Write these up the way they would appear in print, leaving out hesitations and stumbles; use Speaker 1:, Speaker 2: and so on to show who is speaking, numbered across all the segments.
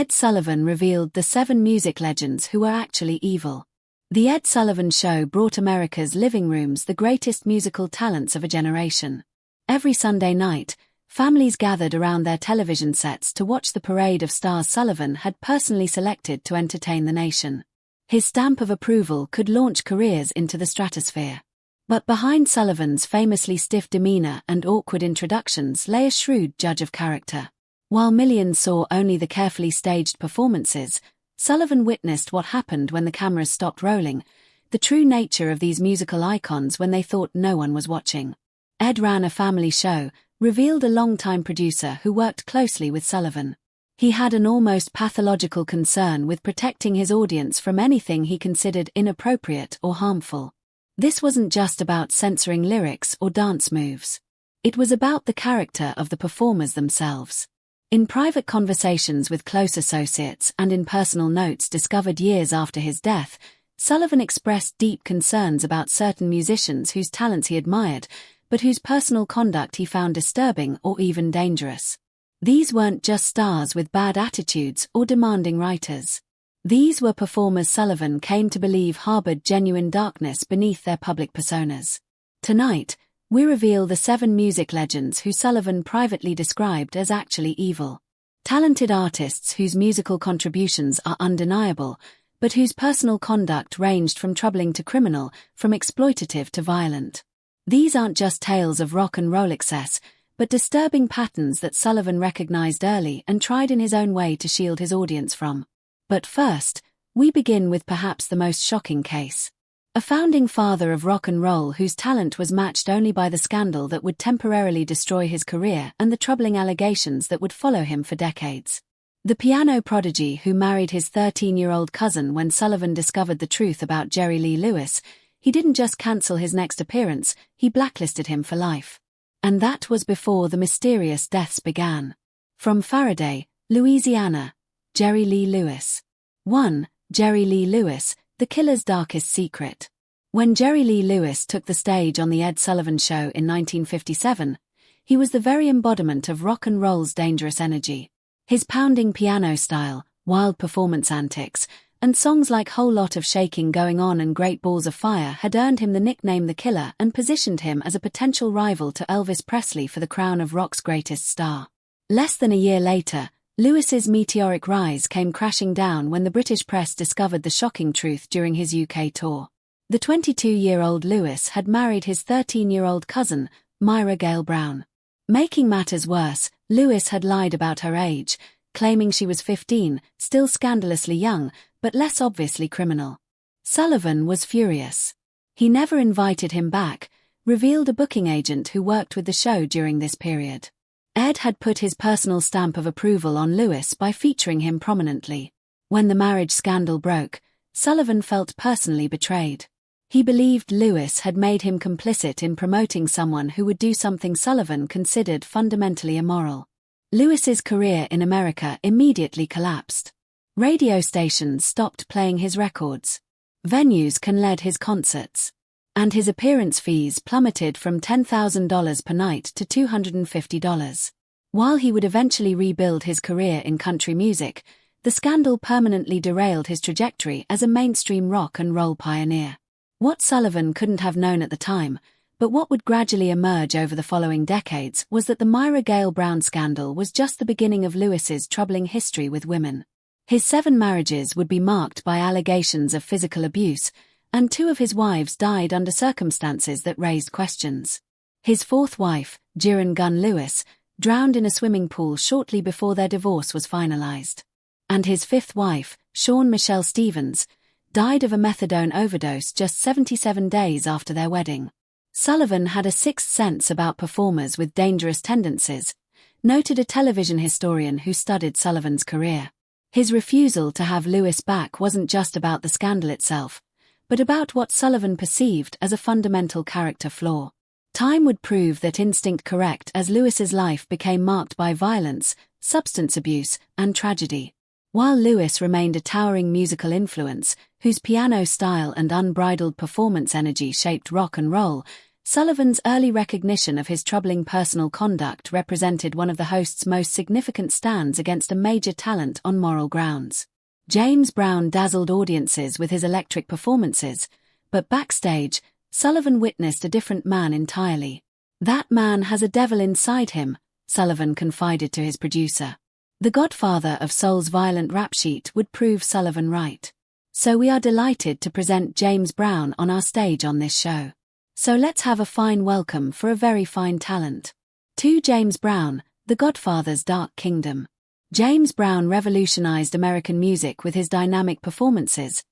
Speaker 1: Ed Sullivan revealed the 7 music legends who were actually evil. The Ed Sullivan Show brought America's living rooms the greatest musical talents of a generation. Every Sunday night, families gathered around their television sets to watch the parade of stars Sullivan had personally selected to entertain the nation. His stamp of approval could launch careers into the stratosphere. But behind Sullivan's famously stiff demeanor and awkward introductions lay a shrewd judge of character. While millions saw only the carefully staged performances, Sullivan witnessed what happened when the cameras stopped rolling, the true nature of these musical icons when they thought no one was watching. Ed ran a family show, revealed a longtime producer who worked closely with Sullivan. He had an almost pathological concern with protecting his audience from anything he considered inappropriate or harmful. This wasn't just about censoring lyrics or dance moves. It was about the character of the performers themselves. In private conversations with close associates and in personal notes discovered years after his death, Sullivan expressed deep concerns about certain musicians whose talents he admired, but whose personal conduct he found disturbing or even dangerous. These weren't just stars with bad attitudes or demanding writers. These were performers Sullivan came to believe harbored genuine darkness beneath their public personas. Tonight, we reveal the 7 music legends who Sullivan privately described as actually evil. Talented artists whose musical contributions are undeniable, but whose personal conduct ranged from troubling to criminal, from exploitative to violent. These aren't just tales of rock and roll excess, but disturbing patterns that Sullivan recognized early and tried in his own way to shield his audience from. But first, we begin with perhaps the most shocking case. A founding father of rock and roll whose talent was matched only by the scandal that would temporarily destroy his career and the troubling allegations that would follow him for decades. The piano prodigy who married his 13-year-old cousin when Sullivan discovered the truth about Jerry Lee Lewis, he didn't just cancel his next appearance, he blacklisted him for life. And that was before the mysterious deaths began. From Faraday, Louisiana, Jerry Lee Lewis. 1. Jerry Lee Lewis, the killer's darkest secret. When Jerry Lee Lewis took the stage on The Ed Sullivan Show in 1957, he was the very embodiment of rock and roll's dangerous energy. His pounding piano style, wild performance antics, and songs like Whole Lot of Shaking Going On and Great Balls of Fire had earned him the nickname The Killer and positioned him as a potential rival to Elvis Presley for the crown of rock's greatest star. Less than a year later, Lewis's meteoric rise came crashing down when the British press discovered the shocking truth during his UK tour. The 22-year-old Lewis had married his 13-year-old cousin, Myra Gale Brown. Making matters worse, Lewis had lied about her age, claiming she was 15, still scandalously young, but less obviously criminal. Sullivan was furious. He never invited him back, revealed a booking agent who worked with the show during this period. Ed had put his personal stamp of approval on Lewis by featuring him prominently. When the marriage scandal broke, Sullivan felt personally betrayed. He believed Lewis had made him complicit in promoting someone who would do something Sullivan considered fundamentally immoral. Lewis's career in America immediately collapsed. Radio stations stopped playing his records. Venues canceled his concerts. And his appearance fees plummeted from $10,000 per night to $250. While he would eventually rebuild his career in country music, the scandal permanently derailed his trajectory as a mainstream rock and roll pioneer. What Sullivan couldn't have known at the time, but what would gradually emerge over the following decades, was that the Myra Gale Brown scandal was just the beginning of Lewis's troubling history with women. His 7 marriages would be marked by allegations of physical abuse, and 2 of his wives died under circumstances that raised questions. His 4th wife, Jiran Gunn Lewis, drowned in a swimming pool shortly before their divorce was finalized. And his 5th wife, Shawn Michelle Stevens, died of a methadone overdose just 77 days after their wedding. Sullivan had a sixth sense about performers with dangerous tendencies, noted a television historian who studied Sullivan's career. His refusal to have Lewis back wasn't just about the scandal itself, but about what Sullivan perceived as a fundamental character flaw. Time would prove that instinct correct as Lewis's life became marked by violence, substance abuse, and tragedy. While Lewis remained a towering musical influence, whose piano style and unbridled performance energy shaped rock and roll, Sullivan's early recognition of his troubling personal conduct represented one of the host's most significant stands against a major talent on moral grounds. James Brown dazzled audiences with his electric performances, but backstage, Sullivan witnessed a different man entirely. "That man has a devil inside him," Sullivan confided to his producer. The godfather of soul's violent rap sheet would prove Sullivan right. So we are delighted to present James Brown on our stage on this show. So let's have a fine welcome for a very fine talent. To James Brown, the Godfather's Dark Kingdom. James Brown revolutionized American music with his dynamic performances,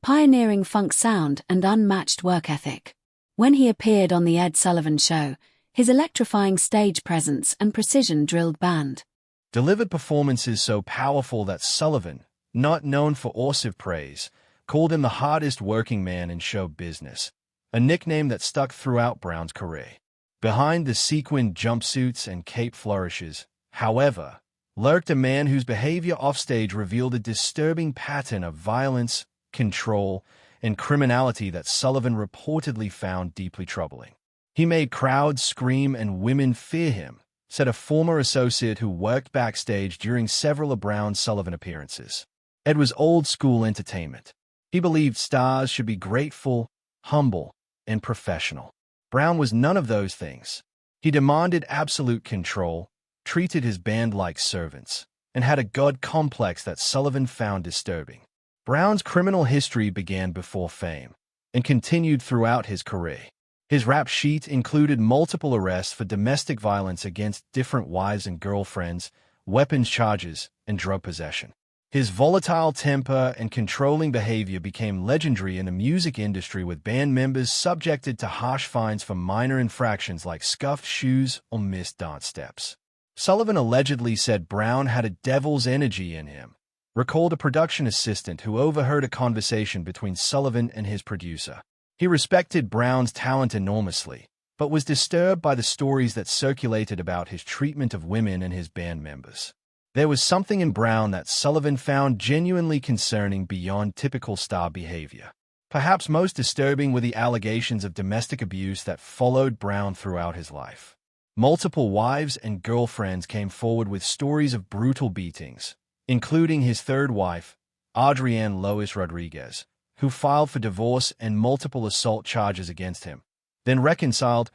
Speaker 1: pioneering funk sound and unmatched work ethic. When he appeared on The Ed Sullivan Show, his electrifying stage presence and precision-drilled band
Speaker 2: delivered performances so powerful that Sullivan, not known for effusive praise, called him the hardest working man in show business, a nickname that stuck throughout Brown's career. Behind the sequined jumpsuits and cape flourishes, however, lurked a man whose behavior offstage revealed a disturbing pattern of violence, control, and criminality that Sullivan reportedly found deeply troubling. "He made crowds scream and women fear him," said a former associate who worked backstage during several of Brown's Sullivan appearances. Ed was old-school entertainment. He believed stars should be grateful, humble, and professional. Brown was none of those things. He demanded absolute control, treated his band like servants, and had a god complex that Sullivan found disturbing. Brown's criminal history began before fame and continued throughout his career. His rap sheet included multiple arrests for domestic violence against different wives and girlfriends, weapons charges, and drug possession. His volatile temper and controlling behavior became legendary in the music industry, with band members subjected to harsh fines for minor infractions like scuffed shoes or missed dance steps. Sullivan allegedly said Brown had a devil's energy in him, recalled a production assistant who overheard a conversation between Sullivan and his producer. He respected Brown's talent enormously, but was disturbed by the stories that circulated about his treatment of women and his band members. There was something in Brown that Sullivan found genuinely concerning beyond typical star behavior. Perhaps most disturbing were the allegations of domestic abuse that followed Brown throughout his life. Multiple wives and girlfriends came forward with stories of brutal beatings, including his third wife, Adrienne Lois Rodriguez, who filed for divorce and multiple assault charges against him, then reconciled,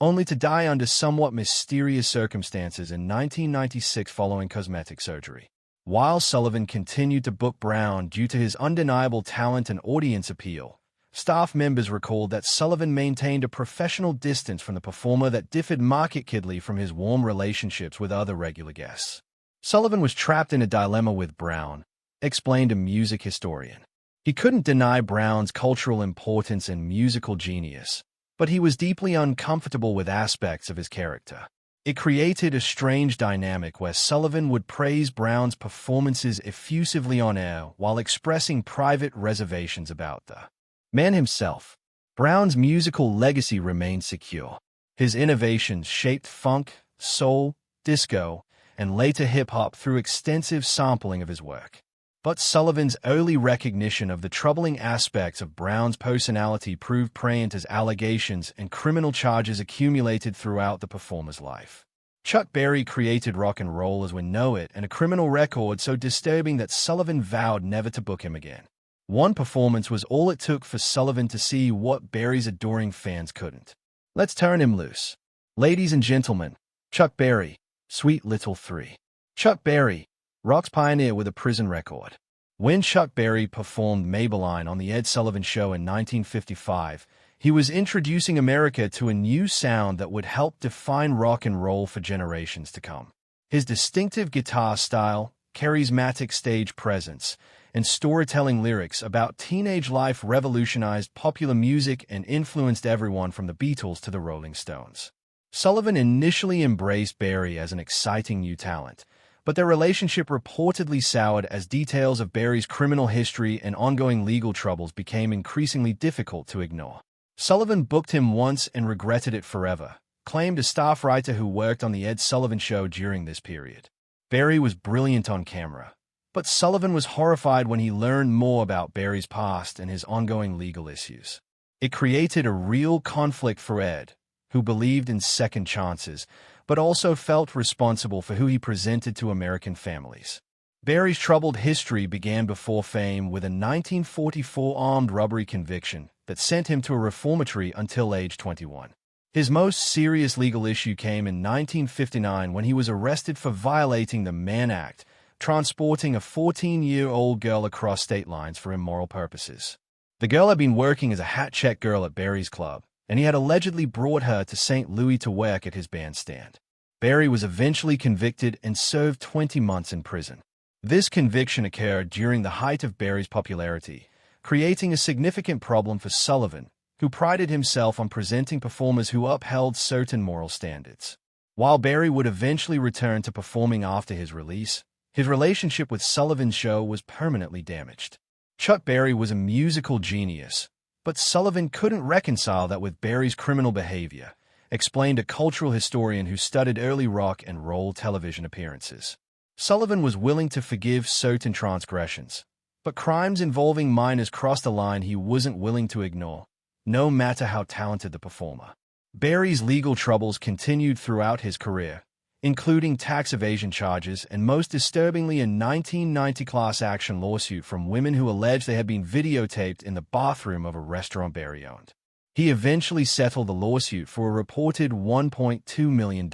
Speaker 2: only to die under somewhat mysterious circumstances in 1996 following cosmetic surgery. While Sullivan continued to book Brown due to his undeniable talent and audience appeal, staff members recalled that Sullivan maintained a professional distance from the performer that differed markedly from his warm relationships with other regular guests. Sullivan was trapped in a dilemma with Brown, explained a music historian. He couldn't deny Brown's cultural importance and musical genius, but he was deeply uncomfortable with aspects of his character. It created a strange dynamic where Sullivan would praise Brown's performances effusively on air while expressing private reservations about the man himself. Brown's musical legacy remained secure. His innovations shaped funk, soul, disco, and later hip-hop through extensive sampling of his work. But Sullivan's early recognition of the troubling aspects of Brown's personality proved prevalent as allegations and criminal charges accumulated throughout the performer's life. Chuck Berry created rock and roll as we know it, and a criminal record so disturbing that Sullivan vowed never to book him again. One performance was all it took for Sullivan to see what Berry's adoring fans couldn't. Let's turn him loose. Ladies and gentlemen, Chuck Berry, Sweet Little Three. Chuck Berry, rock's pioneer with a prison record. When Chuck Berry performed Maybelline on The Ed Sullivan Show in 1955, he was introducing America to a new sound that would help define rock and roll for generations to come. His distinctive guitar style, charismatic stage presence, and storytelling lyrics about teenage life revolutionized popular music and influenced everyone from the Beatles to the Rolling Stones. Sullivan initially embraced Berry as an exciting new talent, but their relationship reportedly soured as details of Berry's criminal history and ongoing legal troubles became increasingly difficult to ignore. Sullivan booked him once and regretted it forever, claimed a staff writer who worked on The Ed Sullivan Show during this period. Berry was brilliant on camera, but Sullivan was horrified when he learned more about Berry's past and his ongoing legal issues. It created a real conflict for Ed, who believed in second chances, but also felt responsible for who he presented to American families. Berry's troubled history began before fame with a 1944 armed robbery conviction that sent him to a reformatory until age 21. His most serious legal issue came in 1959 when he was arrested for violating the Mann Act, transporting a 14-year-old girl across state lines for immoral purposes. The girl had been working as a hat-check girl at Berry's club, and he had allegedly brought her to St. Louis to work at his bandstand. Berry was eventually convicted and served 20 months in prison. This conviction occurred during the height of Berry's popularity, creating a significant problem for Sullivan, who prided himself on presenting performers who upheld certain moral standards. While Berry would eventually return to performing after his release, his relationship with Sullivan's show was permanently damaged. Chuck Berry was a musical genius, but Sullivan couldn't reconcile that with Berry's criminal behavior, explained a cultural historian who studied early rock and roll television appearances. Sullivan was willing to forgive certain transgressions, but crimes involving minors crossed a line he wasn't willing to ignore, no matter how talented the performer. Berry's legal troubles continued throughout his career, including tax evasion charges and most disturbingly a 1990 class action lawsuit from women who alleged they had been videotaped in the bathroom of a restaurant Berry owned. He eventually settled the lawsuit for a reported $1.2 million.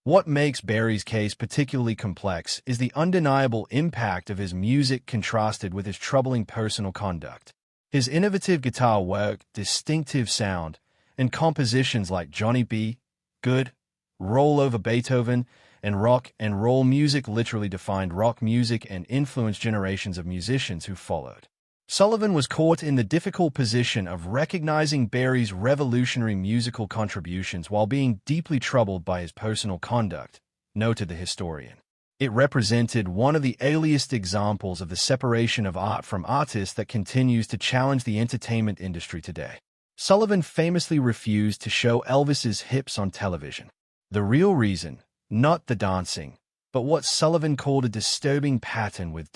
Speaker 2: What makes Berry's case particularly complex is the undeniable impact of his music contrasted with his troubling personal conduct. His innovative guitar work, distinctive sound, and compositions like Johnny B. Good, Roll Over Beethoven, and rock and roll music literally defined rock music and influenced generations of musicians who followed. Sullivan was caught in the difficult position of recognizing Berry's revolutionary musical contributions while being deeply troubled by his personal conduct, noted the historian. It represented one of the earliest examples of the separation of art from artists that continues to challenge the entertainment industry today. Sullivan famously refused to show Elvis's hips on television. The real reason, not the dancing, but what Sullivan called a disturbing pattern with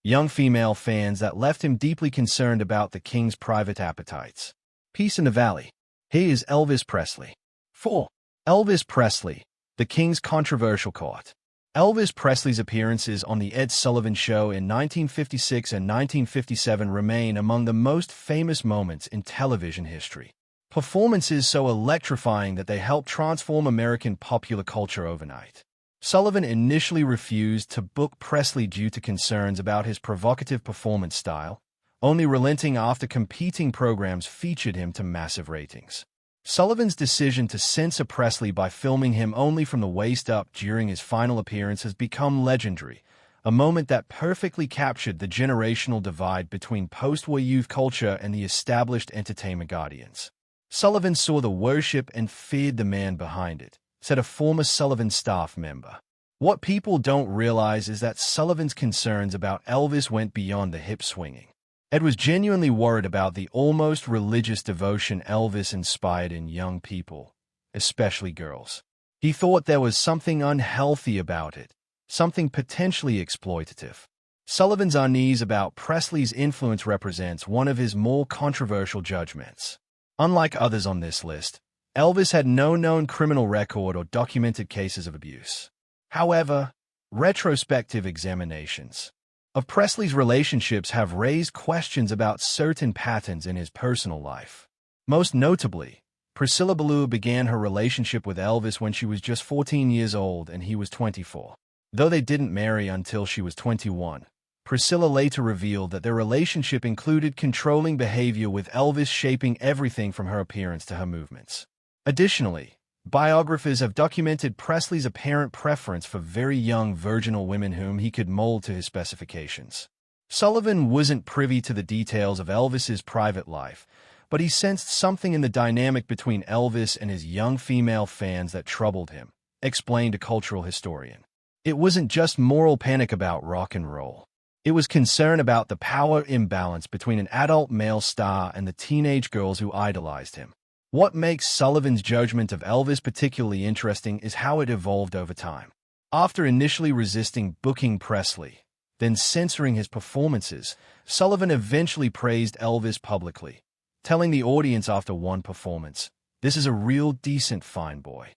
Speaker 2: young female fans that left him deeply concerned about the King's private appetites. Peace in the Valley. He is Elvis Presley. 4. Elvis Presley, the King's controversial court. Elvis Presley's appearances on The Ed Sullivan Show in 1956 and 1957 remain among the most famous moments in television history. Performances so electrifying that they helped transform American popular culture overnight. Sullivan initially refused to book Presley due to concerns about his provocative performance style, only relenting after competing programs featured him to massive ratings. Sullivan's decision to censor Presley by filming him only from the waist up during his final appearance has become legendary, a moment that perfectly captured the generational divide between post-war youth culture and the established entertainment guardians. Sullivan saw the worship and feared the man behind it, said a former Sullivan staff member. What people don't realize is that Sullivan's concerns about Elvis went beyond the hip swinging. Ed was genuinely worried about the almost religious devotion Elvis inspired in young people, especially girls. He thought there was something unhealthy about it, something potentially exploitative. Sullivan's unease about Presley's influence represents one of his more controversial judgments. Unlike others on this list, Elvis had no known criminal record or documented cases of abuse. However, retrospective examinations of Presley's relationships have raised questions about certain patterns in his personal life. Most notably, Priscilla Ballou began her relationship with Elvis when she was just 14 years old and he was 24. Though they didn't marry until she was 21, Priscilla later revealed that their relationship included controlling behavior with Elvis shaping everything from her appearance to her movements. Additionally, biographers have documented Presley's apparent preference for very young virginal women whom he could mold to his specifications. Sullivan wasn't privy to the details of Elvis's private life, but he sensed something in the dynamic between Elvis and his young female fans that troubled him, explained a cultural historian. It wasn't just moral panic about rock and roll. It was concern about the power imbalance between an adult male star and the teenage girls who idolized him. What makes Sullivan's judgment of Elvis particularly interesting is how it evolved over time. After initially resisting booking Presley, then censoring his performances, Sullivan eventually praised Elvis publicly, telling the audience after one performance, "This is a real decent fine boy."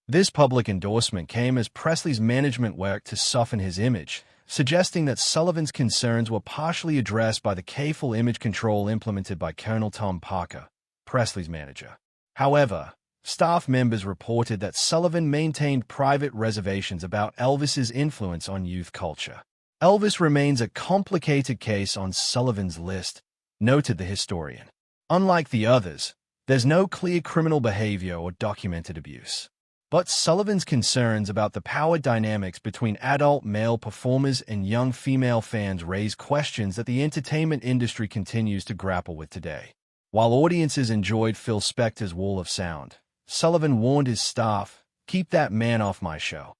Speaker 2: This public endorsement came as Presley's management worked to soften his image, suggesting that Sullivan's concerns were partially addressed by the careful image control implemented by Colonel Tom Parker, Presley's manager. However, staff members reported that Sullivan maintained private reservations about Elvis's influence on youth culture. "Elvis remains a complicated case on Sullivan's list," noted the historian. "Unlike the others, there's no clear criminal behavior or documented abuse. But Sullivan's concerns about the power dynamics between adult male performers and young female fans raise questions that the entertainment industry continues to grapple with today." While audiences enjoyed Phil Spector's Wall of Sound, Sullivan warned his staff, "Keep that man off my show."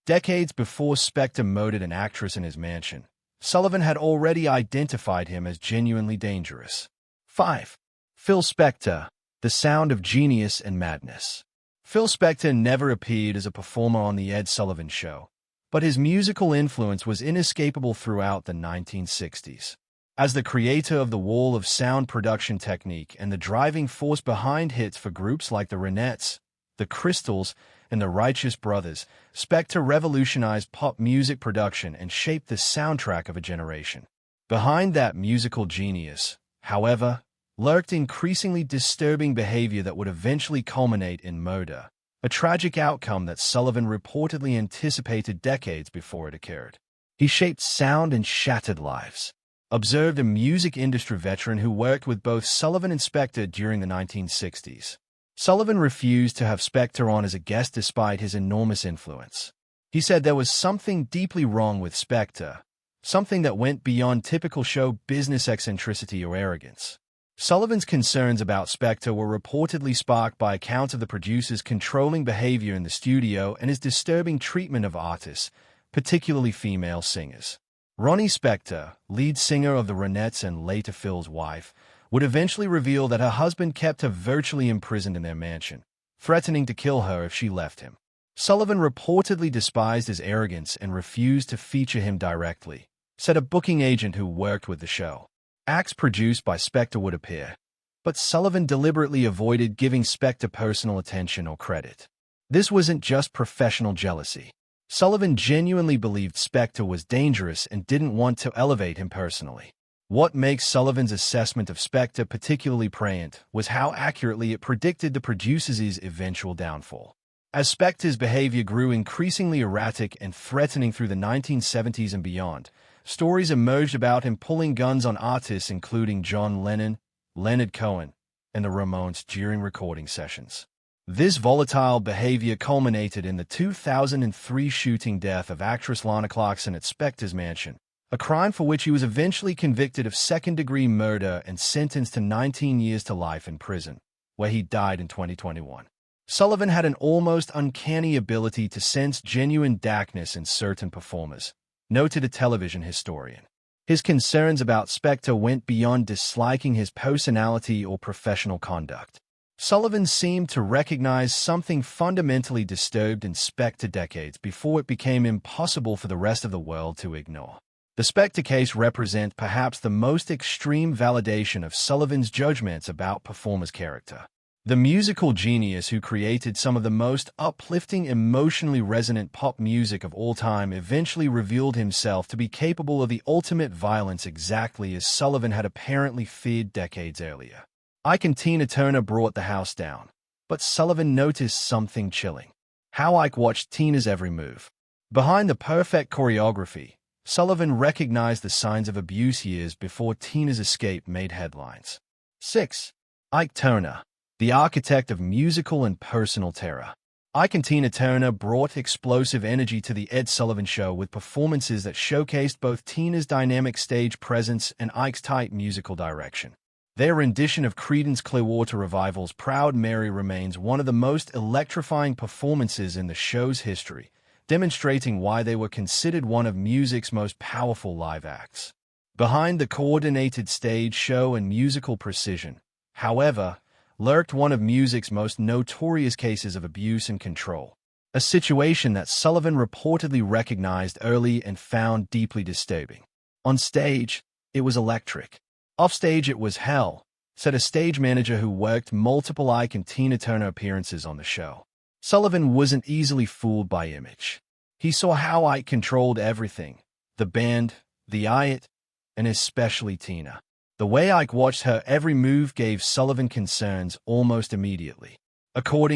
Speaker 2: Decades before Spector murdered an actress in his mansion, Sullivan had already identified him as genuinely dangerous. 5. Phil Spector, the sound of genius and madness. Phil Spector never appeared as a performer on The Ed Sullivan Show, but his musical influence was inescapable throughout the 1960s. As the creator of the Wall of Sound production technique and the driving force behind hits for groups like the Ronettes, the Crystals, and the Righteous Brothers, Spector revolutionized pop music production and shaped the soundtrack of a generation. Behind that musical genius, however, lurked increasingly disturbing behavior that would eventually culminate in murder, a tragic outcome that Sullivan reportedly anticipated decades before it occurred. "He shaped sound and shattered lives," observed a music industry veteran who worked with both Sullivan and Spector during the 1960s. Sullivan refused to have Spector on as a guest despite his enormous influence. He said there was something deeply wrong with Spector, something that went beyond typical show business eccentricity or arrogance. Sullivan's concerns about Spector were reportedly sparked by accounts of the producer's controlling behavior in the studio and his disturbing treatment of artists, particularly female singers. Ronnie Spector, lead singer of the Ronettes and later Phil's wife, would eventually reveal that her husband kept her virtually imprisoned in their mansion, threatening to kill her if she left him. Sullivan reportedly despised his arrogance and refused to feature him directly, said a booking agent who worked with the show. Acts produced by Spector would appear, but Sullivan deliberately avoided giving Spector personal attention or credit. This wasn't just professional jealousy. Sullivan genuinely believed Spector was dangerous and didn't want to elevate him personally. What makes Sullivan's assessment of Spector particularly pregnant was how accurately it predicted the producer's eventual downfall. As Spector's behavior grew increasingly erratic and threatening through the 1970s and beyond, stories emerged about him pulling guns on artists including John Lennon, Leonard Cohen, and the Ramones during recording sessions. This volatile behavior culminated in the 2003 shooting death of actress Lana Clarkson at Spector's mansion, a crime for which he was eventually convicted of second-degree murder and sentenced to 19 years to life in prison, where he died in 2021. Sullivan had an almost uncanny ability to sense genuine darkness in certain performers, noted a television historian. His concerns about Spector went beyond disliking his personality or professional conduct. Sullivan seemed to recognize something fundamentally disturbed in Spector decades before it became impossible for the rest of the world to ignore. The Spector case represents perhaps the most extreme validation of Sullivan's judgments about performers' character. The musical genius who created some of the most uplifting, emotionally resonant pop music of all time eventually revealed himself to be capable of the ultimate violence exactly as Sullivan had apparently feared decades earlier. Ike and Tina Turner brought the house down, but Sullivan noticed something chilling. How Ike watched Tina's every move. Behind the perfect choreography, Sullivan recognized the signs of abuse years before Tina's escape made headlines. 6. Ike Turner, the architect of musical and personal terror. Ike and Tina Turner brought explosive energy to the Ed Sullivan Show with performances that showcased both Tina's dynamic stage presence and Ike's tight musical direction. Their rendition of Creedence Clearwater Revival's Proud Mary remains one of the most electrifying performances in the show's history, demonstrating why they were considered one of music's most powerful live acts. Behind the coordinated stage show and musical precision, however, lurked one of music's most notorious cases of abuse and control, a situation that Sullivan reportedly recognized early and found deeply disturbing. On stage, it was electric. Offstage, it was hell, said a stage manager who worked multiple Ike and Tina Turner appearances on the show. Sullivan wasn't easily fooled by image. He saw how Ike controlled everything, the band, the Ike, and especially Tina. The way Ike watched her every move gave Sullivan concerns almost immediately. According